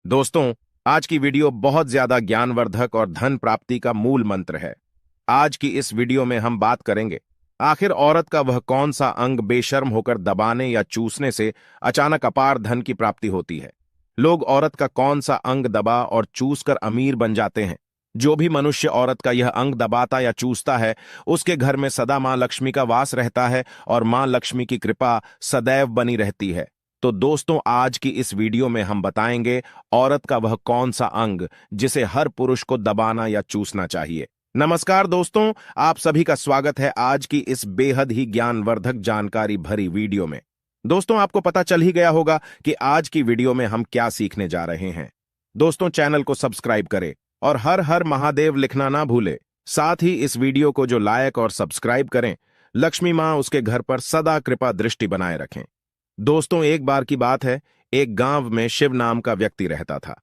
दोस्तों, आज की वीडियो बहुत ज्यादा ज्ञानवर्धक और धन प्राप्ति का मूल मंत्र है। आज की इस वीडियो में हम बात करेंगे आखिर औरत का वह कौन सा अंग बेशर्म होकर दबाने या चूसने से अचानक अपार धन की प्राप्ति होती है। लोग औरत का कौन सा अंग दबा और चूस कर अमीर बन जाते हैं। जो भी मनुष्य औरत का यह अंग दबाता या चूसता है, उसके घर में सदा मां लक्ष्मी का वास रहता है और मां लक्ष्मी की कृपा सदैव बनी रहती है। तो दोस्तों, आज की इस वीडियो में हम बताएंगे औरत का वह कौन सा अंग जिसे हर पुरुष को दबाना या चूसना चाहिए। नमस्कार दोस्तों, आप सभी का स्वागत है आज की इस बेहद ही ज्ञानवर्धक जानकारी भरी वीडियो में। दोस्तों, आपको पता चल ही गया होगा कि आज की वीडियो में हम क्या सीखने जा रहे हैं। दोस्तों, चैनल को सब्सक्राइब करें और हर हर महादेव लिखना ना भूले। साथ ही इस वीडियो को जो लाइक और सब्सक्राइब करें, लक्ष्मी मां उसके घर पर सदा कृपा दृष्टि बनाए रखें। दोस्तों, एक बार की बात है, एक गांव में शिव नाम का व्यक्ति रहता था।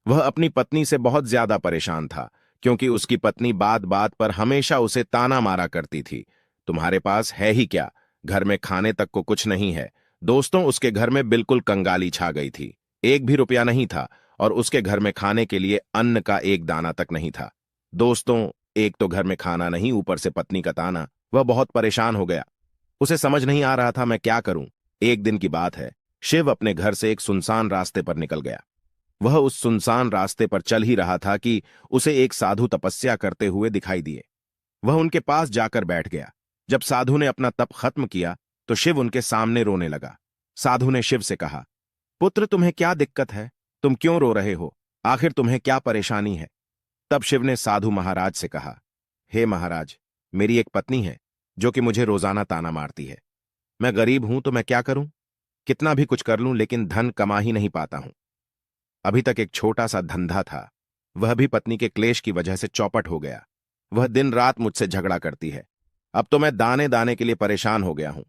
वह अपनी पत्नी से बहुत ज्यादा परेशान था, क्योंकि उसकी पत्नी बात बात पर हमेशा उसे ताना मारा करती थी। तुम्हारे पास है ही क्या, घर में खाने तक को कुछ नहीं है। दोस्तों, उसके घर में बिल्कुल कंगाली छा गई थी। एक भी रुपया नहीं था और उसके घर में खाने के लिए अन्न का एक दाना तक नहीं था। दोस्तों, एक तो घर में खाना नहीं, ऊपर से पत्नी का ताना। वह बहुत परेशान हो गया। उसे समझ नहीं आ रहा था मैं क्या करूं। एक दिन की बात है, शिव अपने घर से एक सुनसान रास्ते पर निकल गया। वह उस सुनसान रास्ते पर चल ही रहा था कि उसे एक साधु तपस्या करते हुए दिखाई दिए। वह उनके पास जाकर बैठ गया। जब साधु ने अपना तप खत्म किया तो शिव उनके सामने रोने लगा। साधु ने शिव से कहा, पुत्र, तुम्हें क्या दिक्कत है? तुम क्यों रो रहे हो? आखिर तुम्हें क्या परेशानी है? तब शिव ने साधु महाराज से कहा, हे महाराज, मेरी एक पत्नी है जो कि मुझे रोजाना ताना मारती है। मैं गरीब हूं तो मैं क्या करूं? कितना भी कुछ कर लूं लेकिन धन कमा ही नहीं पाता हूं। अभी तक एक छोटा सा धंधा था, वह भी पत्नी के क्लेश की वजह से चौपट हो गया। वह दिन रात मुझसे झगड़ा करती है। अब तो मैं दाने दाने के लिए परेशान हो गया हूं।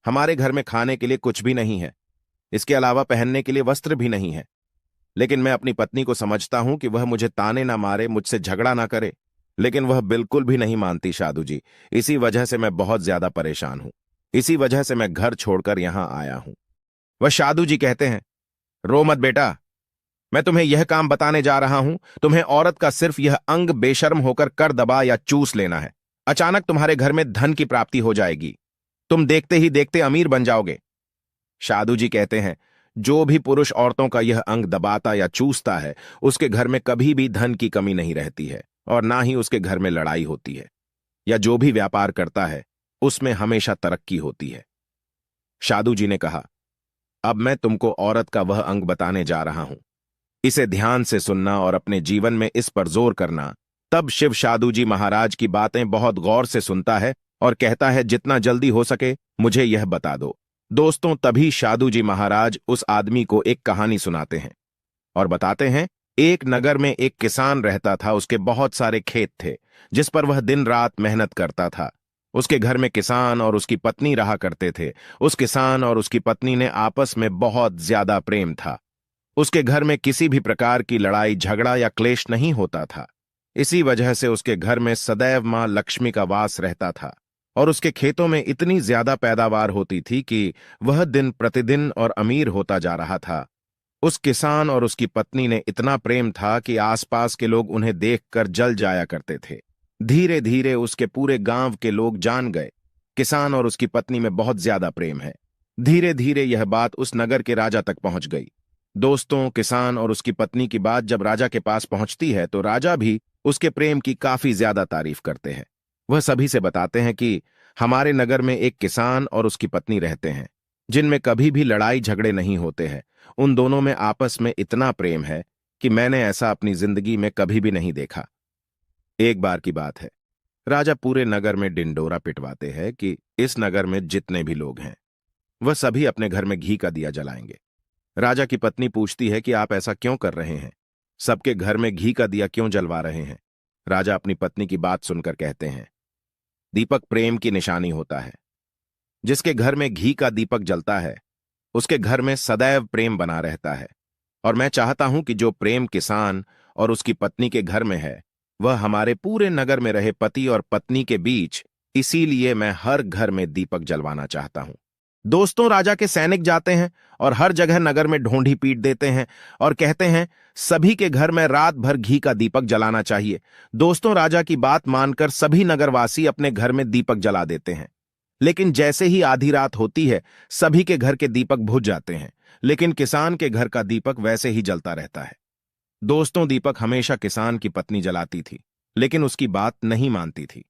हमारे घर में खाने के लिए कुछ भी नहीं है, इसके अलावा पहनने के लिए वस्त्र भी नहीं है। लेकिन मैं अपनी पत्नी को समझता हूं कि वह मुझे ताने ना मारे, मुझसे झगड़ा ना करे, लेकिन वह बिल्कुल भी नहीं मानती साधु जी। इसी वजह से मैं बहुत ज्यादा परेशान हूं। इसी वजह से मैं घर छोड़कर यहां आया हूं। वह साधु जी कहते हैं, रो मत बेटा, मैं तुम्हें यह काम बताने जा रहा हूं। तुम्हें औरत का सिर्फ यह अंग बेशर्म होकर कर दबा या चूस लेना है। अचानक तुम्हारे घर में धन की प्राप्ति हो जाएगी। तुम देखते ही देखते अमीर बन जाओगे। साधु जी कहते हैं, जो भी पुरुष औरतों का यह अंग दबाता या चूसता है, उसके घर में कभी भी धन की कमी नहीं रहती है और ना ही उसके घर में लड़ाई होती है, या जो भी व्यापार करता है उसमें हमेशा तरक्की होती है। साधु जी ने कहा, अब मैं तुमको औरत का वह अंग बताने जा रहा हूं। इसे ध्यान से सुनना और अपने जीवन में इस पर जोर करना। तब शिव साधु जी महाराज की बातें बहुत गौर से सुनता है और कहता है, जितना जल्दी हो सके मुझे यह बता दो। दोस्तों, तभी साधु जी महाराज उस आदमी को एक कहानी सुनाते हैं और बताते हैं, एक नगर में एक किसान रहता था। उसके बहुत सारे खेत थे जिस पर वह दिन रात मेहनत करता था। उसके घर में किसान और उसकी पत्नी रहा करते थे। उस किसान और उसकी पत्नी ने आपस में बहुत ज्यादा प्रेम था। उसके घर में किसी भी प्रकार की लड़ाई झगड़ा या क्लेश नहीं होता था। इसी वजह से उसके घर में सदैव मां लक्ष्मी का वास रहता था और उसके खेतों में इतनी ज्यादा पैदावार होती थी कि वह दिन प्रतिदिन और अमीर होता जा रहा था। उस किसान और उसकी पत्नी ने इतना प्रेम था कि आसपास के लोग उन्हें देखकर जल जाया करते थे। धीरे धीरे उसके पूरे गांव के लोग जान गए, किसान और उसकी पत्नी में बहुत ज्यादा प्रेम है। धीरे धीरे यह बात उस नगर के राजा तक पहुंच गई। दोस्तों, किसान और उसकी पत्नी की बात जब राजा के पास पहुंचती है तो राजा भी उसके प्रेम की काफी ज्यादा तारीफ करते हैं। वह सभी से बताते हैं कि हमारे नगर में एक किसान और उसकी पत्नी रहते हैं, जिनमें कभी भी लड़ाई झगड़े नहीं होते हैं। उन दोनों में आपस में इतना प्रेम है कि मैंने ऐसा अपनी जिंदगी में कभी भी नहीं देखा। एक बार की बात है, राजा पूरे नगर में डिंडोरा पिटवाते हैं कि इस नगर में जितने भी लोग हैं वह सभी अपने घर में घी का दिया जलाएंगे। राजा की पत्नी पूछती है कि आप ऐसा क्यों कर रहे हैं? सबके घर में घी का दिया क्यों जलवा रहे हैं? राजा अपनी पत्नी की बात सुनकर कहते हैं, दीपक प्रेम की निशानी होता है। जिसके घर में घी का दीपक जलता है उसके घर में सदैव प्रेम बना रहता है। और मैं चाहता हूं कि जो प्रेम किसान और उसकी पत्नी के घर में है वह हमारे पूरे नगर में रहे, पति और पत्नी के बीच। इसीलिए मैं हर घर में दीपक जलवाना चाहता हूं। दोस्तों, राजा के सैनिक जाते हैं और हर जगह नगर में ढोंढी पीट देते हैं और कहते हैं सभी के घर में रात भर घी का दीपक जलाना चाहिए। दोस्तों, राजा की बात मानकर सभी नगरवासी अपने घर में दीपक जला देते हैं। लेकिन जैसे ही आधी रात होती है, सभी के घर के दीपक बुझ जाते हैं, लेकिन किसान के घर का दीपक वैसे ही जलता रहता है। दोस्तों, दीपक हमेशा किसान की पत्नी जलाती थी, लेकिन उसकी बात नहीं मानती थी।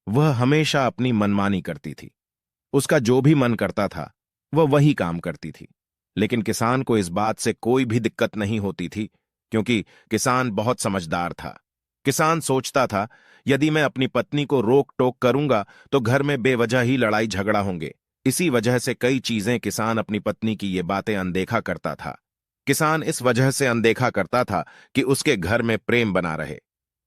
वह हमेशा अपनी मनमानी करती थी। उसका जो भी मन करता था वह वही काम करती थी। लेकिन किसान को इस बात से कोई भी दिक्कत नहीं होती थी, क्योंकि किसान बहुत समझदार था। किसान सोचता था, यदि मैं अपनी पत्नी को रोक टोक करूंगा तो घर में बेवजह ही लड़ाई झगड़ा होंगे। इसी वजह से कई चीजें किसान अपनी पत्नी की ये बातें अनदेखा करता था। किसान इस वजह से अनदेखा करता था कि उसके घर में प्रेम बना रहे।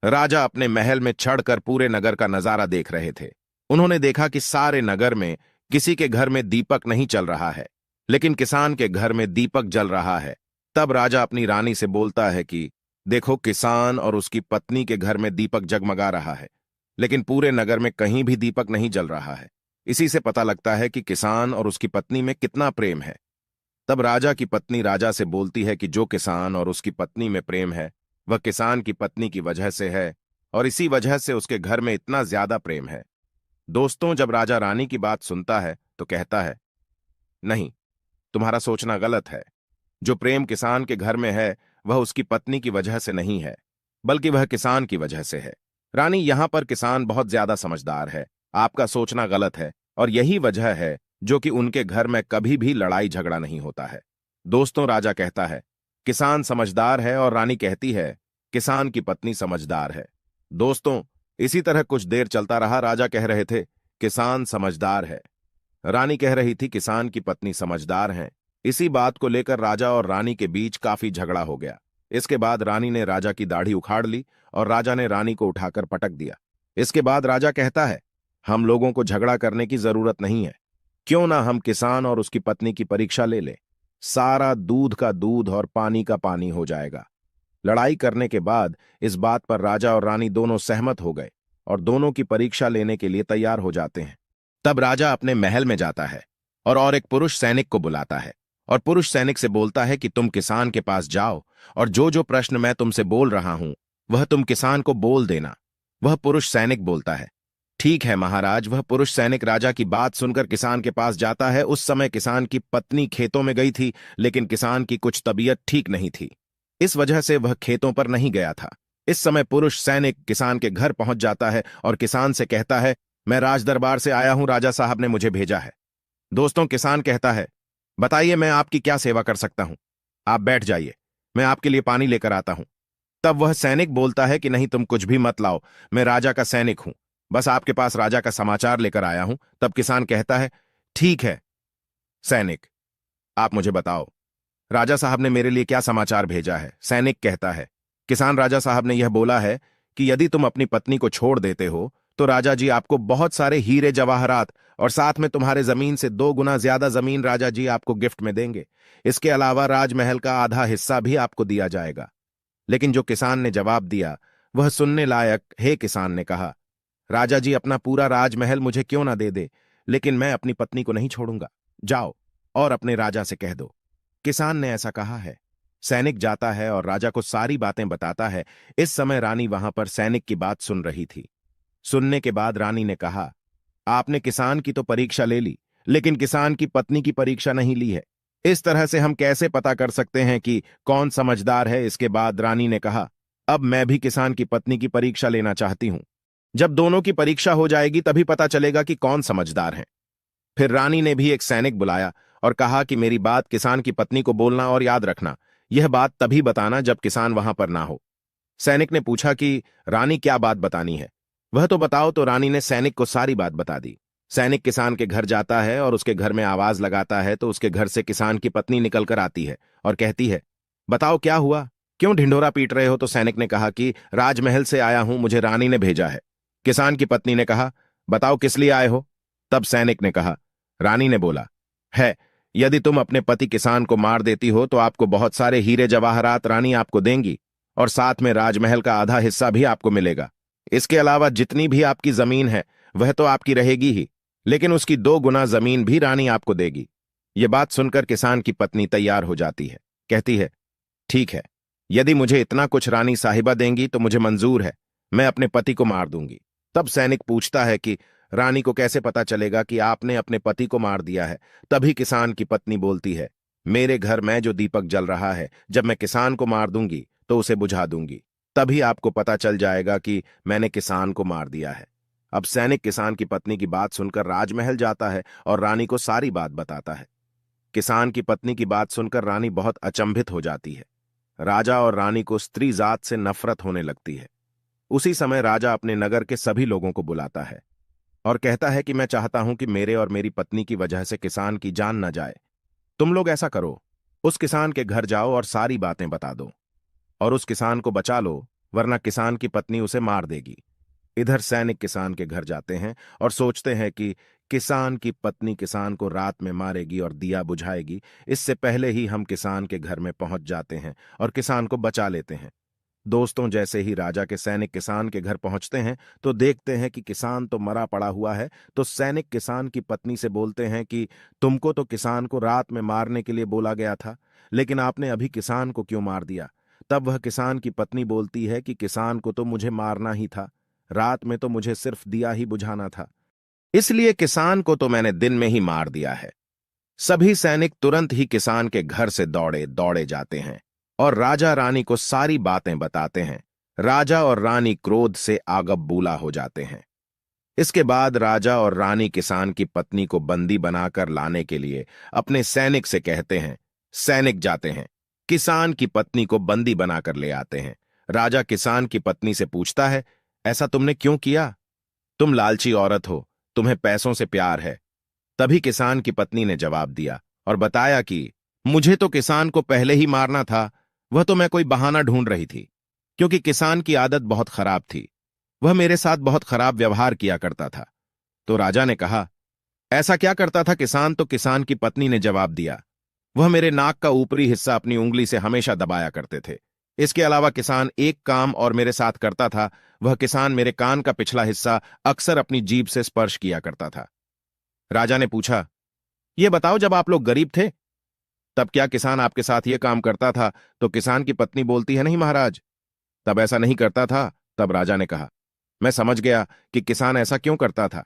राजा अपने महल में चढ़कर पूरे नगर का नजारा देख रहे थे। उन्होंने देखा कि सारे नगर में किसी के घर में दीपक नहीं चल रहा है, लेकिन किसान के घर में दीपक जल रहा है। तब राजा अपनी रानी से बोलता है कि देखो, किसान और उसकी पत्नी के घर में दीपक जगमगा रहा है, लेकिन पूरे नगर में कहीं भी दीपक नहीं जल रहा है। इसी से पता लगता है कि किसान और उसकी पत्नी में कितना प्रेम है। तब राजा की पत्नी राजा से बोलती है कि जो किसान और उसकी पत्नी में प्रेम है वह किसान की पत्नी की वजह से है, और इसी वजह से उसके घर में इतना ज्यादा प्रेम है। दोस्तों, जब राजा रानी की बात सुनता है तो कहता है, नहीं, तुम्हारा सोचना गलत है। जो प्रेम किसान के घर में है वह उसकी पत्नी की वजह से नहीं है, बल्कि वह किसान की वजह से है। रानी, यहां पर किसान बहुत ज्यादा समझदार है। आपका सोचना गलत है, और यही वजह है जो कि उनके घर में कभी भी लड़ाई झगड़ा नहीं होता है। दोस्तों, राजा कहता है किसान समझदार है, और रानी कहती है किसान की पत्नी समझदार है। दोस्तों, इसी तरह कुछ देर चलता रहा। राजा कह रहे थे किसान समझदार है, रानी कह रही थी किसान की पत्नी समझदार है। इसी बात को लेकर राजा और रानी के बीच काफी झगड़ा हो गया। इसके बाद रानी ने राजा की दाढ़ी उखाड़ ली और राजा ने रानी को उठाकर पटक दिया। इसके बाद राजा कहता है, हम लोगों को झगड़ा करने की जरूरत नहीं है। क्यों ना हम किसान और उसकी पत्नी की परीक्षा ले लें। सारा दूध का दूध और पानी का पानी हो जाएगा। लड़ाई करने के बाद इस बात पर राजा और रानी दोनों सहमत हो गए और दोनों की परीक्षा लेने के लिए तैयार हो जाते हैं। तब राजा अपने महल में जाता है और एक पुरुष सैनिक को बुलाता है और पुरुष सैनिक से बोलता है कि तुम किसान के पास जाओ और जो जो प्रश्न मैं तुमसे बोल रहा हूं वह तुम किसान को बोल देना। वह पुरुष सैनिक बोलता है, ठीक है महाराज। वह पुरुष सैनिक राजा की बात सुनकर किसान के पास जाता है। उस समय किसान की पत्नी खेतों में गई थी, लेकिन किसान की कुछ तबीयत ठीक नहीं थी, इस वजह से वह खेतों पर नहीं गया था। इस समय पुरुष सैनिक किसान के घर पहुंच जाता है और किसान से कहता है, मैं राज दरबार से आया हूं, राजा साहब ने मुझे भेजा है। दोस्तों, किसान कहता है, बताइए मैं आपकी क्या सेवा कर सकता हूं। आप बैठ जाइए, मैं आपके लिए पानी लेकर आता हूं। तब वह सैनिक बोलता है कि नहीं, तुम कुछ भी मत लाओ, मैं राजा का सैनिक हूं, बस आपके पास राजा का समाचार लेकर आया हूं। तब किसान कहता है, ठीक है सैनिक, आप मुझे बताओ, राजा साहब ने मेरे लिए क्या समाचार भेजा है। सैनिक कहता है, किसान, राजा साहब ने यह बोला है कि यदि तुम अपनी पत्नी को छोड़ देते हो तो राजा जी आपको बहुत सारे हीरे जवाहरात और साथ में तुम्हारे जमीन से 2 गुना ज्यादा जमीन राजा जी आपको गिफ्ट में देंगे। इसके अलावा राजमहल का आधा हिस्सा भी आपको दिया जाएगा। लेकिन जो किसान ने जवाब दिया वह सुनने लायक। हे किसान ने कहा, राजा जी अपना पूरा राजमहल मुझे क्यों ना दे दे, लेकिन मैं अपनी पत्नी को नहीं छोड़ूंगा। जाओ और अपने राजा से कह दो किसान ने ऐसा कहा है। सैनिक जाता है और राजा को सारी बातें बताता है। इस समय रानी वहां पर सैनिक की बात सुन रही थी। सुनने के बाद रानी ने कहा, आपने किसान की तो परीक्षा ले ली, लेकिन किसान की पत्नी की परीक्षा नहीं ली है। इस तरह से हम कैसे पता कर सकते हैं कि कौन समझदार है। इसके बाद रानी ने कहा, अब मैं भी किसान की पत्नी की परीक्षा लेना चाहती हूं। जब दोनों की परीक्षा हो जाएगी तभी पता चलेगा कि कौन समझदार है। फिर रानी ने भी एक सैनिक बुलाया और कहा कि मेरी बात किसान की पत्नी को बोलना और याद रखना, यह बात तभी बताना जब किसान वहां पर ना हो। सैनिक ने पूछा कि रानी क्या बात बतानी है, वह तो बताओ। तो रानी ने सैनिक को सारी बात बता दी। सैनिक किसान के घर जाता है और उसके घर में आवाज लगाता है तो उसके घर से किसान की पत्नी निकल कर आती है और कहती है, बताओ क्या हुआ, क्यों ढिंढोरा पीट रहे हो। तो सैनिक ने कहा कि राजमहल से आया हूं, मुझे रानी ने भेजा है। किसान की पत्नी ने कहा, बताओ किस लिए आए हो। तब सैनिक ने कहा, रानी ने बोला है, यदि तुम अपने पति किसान को मार देती हो तो आपको बहुत सारे हीरे जवाहरात रानी आपको देंगी और साथ में राजमहल का आधा हिस्सा भी आपको मिलेगा। इसके अलावा जितनी भी आपकी जमीन है वह तो आपकी रहेगी ही, लेकिन उसकी 2 गुना जमीन भी रानी आपको देगी। ये बात सुनकर किसान की पत्नी तैयार हो जाती है। कहती है, ठीक है, यदि मुझे इतना कुछ रानी साहिबा देंगी तो मुझे मंजूर है, मैं अपने पति को मार दूंगी। तब सैनिक पूछता है कि रानी को कैसे पता चलेगा कि आपने अपने पति को मार दिया है। तभी किसान की पत्नी बोलती है, मेरे घर में जो दीपक जल रहा है, जब मैं किसान को मार दूंगी तो उसे बुझा दूंगी, तभी आपको पता चल जाएगा कि मैंने किसान को मार दिया है। अब सैनिक किसान की पत्नी की बात सुनकर राजमहल जाता है और रानी को सारी बात बताता है। किसान की पत्नी की बात सुनकर रानी बहुत अचंभित हो जाती है। राजा और रानी को स्त्री जात से नफरत होने लगती है। उसी समय राजा अपने नगर के सभी लोगों को बुलाता है और कहता है कि मैं चाहता हूं कि मेरे और मेरी पत्नी की वजह से किसान की जान न जाए। तुम लोग ऐसा करो, उस किसान के घर जाओ और सारी बातें बता दो और उस किसान को बचा लो, वरना किसान की पत्नी उसे मार देगी। इधर सैनिक किसान के घर जाते हैं और सोचते हैं कि किसान की पत्नी किसान को रात में मारेगी और दिया बुझाएगी। इससे पहले ही हम किसान के घर में पहुंच जाते हैं और किसान को बचा लेते हैं। दोस्तों, जैसे ही राजा के सैनिक किसान के घर पहुंचते हैं तो देखते हैं कि किसान तो मरा पड़ा हुआ है। तो सैनिक किसान की पत्नी से बोलते हैं कि तुमको तो किसान को रात में मारने के लिए बोला गया था, लेकिन आपने अभी किसान को क्यों मार दिया? तब वह किसान की पत्नी बोलती है कि किसान को तो मुझे मारना ही था, रात में तो मुझे सिर्फ दिया ही बुझाना था, इसलिए किसान को तो मैंने दिन में ही मार दिया है। सभी सैनिक तुरंत ही किसान के घर से दौड़े दौड़े जाते हैं और राजा रानी को सारी बातें बताते हैं। राजा और रानी क्रोध से आगबबूला हो जाते हैं। इसके बाद राजा और रानी किसान की पत्नी को बंदी बनाकर लाने के लिए अपने सैनिक से कहते हैं। सैनिक जाते हैं, किसान की पत्नी को बंदी बनाकर ले आते हैं। राजा किसान की पत्नी से पूछता है, ऐसा तुमने क्यों किया? तुम लालची औरत हो, तुम्हें पैसों से प्यार है। तभी किसान की पत्नी ने जवाब दिया और बताया कि मुझे तो किसान को पहले ही मारना था, वह तो मैं कोई बहाना ढूंढ रही थी, क्योंकि किसान की आदत बहुत खराब थी, वह मेरे साथ बहुत खराब व्यवहार किया करता था। तो राजा ने कहा, ऐसा क्या करता था किसान? तो किसान की पत्नी ने जवाब दिया, वह मेरे नाक का ऊपरी हिस्सा अपनी उंगली से हमेशा दबाया करते थे। इसके अलावा किसान एक काम और मेरे साथ करता था, वह किसान मेरे कान का पिछला हिस्सा अक्सर अपनी जीभ से स्पर्श किया करता था। राजा ने पूछा, यह बताओ, जब आप लोग गरीब थे तब क्या किसान आपके साथ यह काम करता था? तो किसान की पत्नी बोलती है, नहीं महाराज, तब ऐसा नहीं करता था। तब राजा ने कहा, मैं समझ गया कि किसान ऐसा क्यों करता था।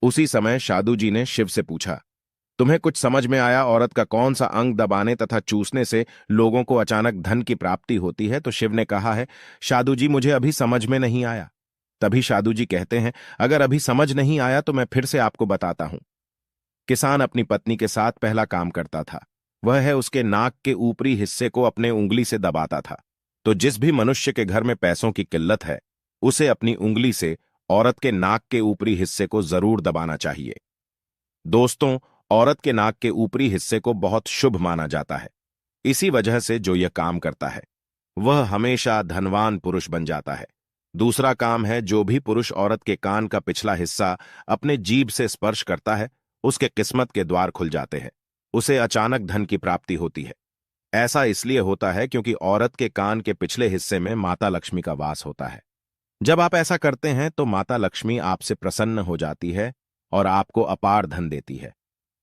उसी समय शादू जी ने शिव से पूछा, तुम्हें कुछ समझ में आया औरत का कौन सा अंग दबाने तथा चूसने से लोगों को अचानक धन की प्राप्ति होती है? तो शिव ने कहा है, शादू जी, मुझे अभी समझ में नहीं आया। तभी शादू जी कहते हैं, अगर अभी समझ नहीं आया तो मैं फिर से आपको बताता हूं। किसान अपनी पत्नी के साथ पहला काम करता था, वह है उसके नाक के ऊपरी हिस्से को अपने उंगली से दबाता था। तो जिस भी मनुष्य के घर में पैसों की किल्लत है, उसे अपनी उंगली से औरत के नाक के ऊपरी हिस्से को जरूर दबाना चाहिए। दोस्तों, औरत के नाक के ऊपरी हिस्से को बहुत शुभ माना जाता है। इसी वजह से जो यह काम करता है वह हमेशा धनवान पुरुष बन जाता है। दूसरा काम है, जो भी पुरुष औरत के कान का पिछला हिस्सा अपने जीभ से स्पर्श करता है, उसके किस्मत के द्वार खुल जाते हैं, उसे अचानक धन की प्राप्ति होती है। ऐसा इसलिए होता है क्योंकि औरत के कान के पिछले हिस्से में माता लक्ष्मी का वास होता है। जब आप ऐसा करते हैं तो माता लक्ष्मी आपसे प्रसन्न हो जाती है और आपको अपार धन देती है।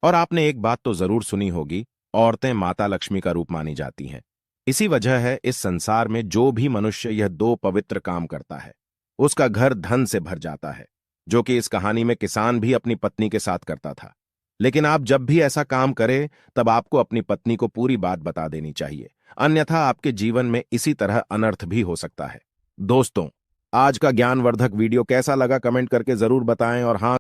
और आपने एक बात तो जरूर सुनी होगी, औरतें माता लक्ष्मी का रूप मानी जाती हैं। इसी वजह है इस संसार में जो भी मनुष्य यह दो पवित्र काम करता है, उसका घर धन से भर जाता है, जो कि इस कहानी में किसान भी अपनी पत्नी के साथ करता था। लेकिन आप जब भी ऐसा काम करें तब आपको अपनी पत्नी को पूरी बात बता देनी चाहिए, अन्यथा आपके जीवन में इसी तरह अनर्थ भी हो सकता है। दोस्तों, आज का ज्ञानवर्धक वीडियो कैसा लगा कमेंट करके जरूर बताएं और हाँ,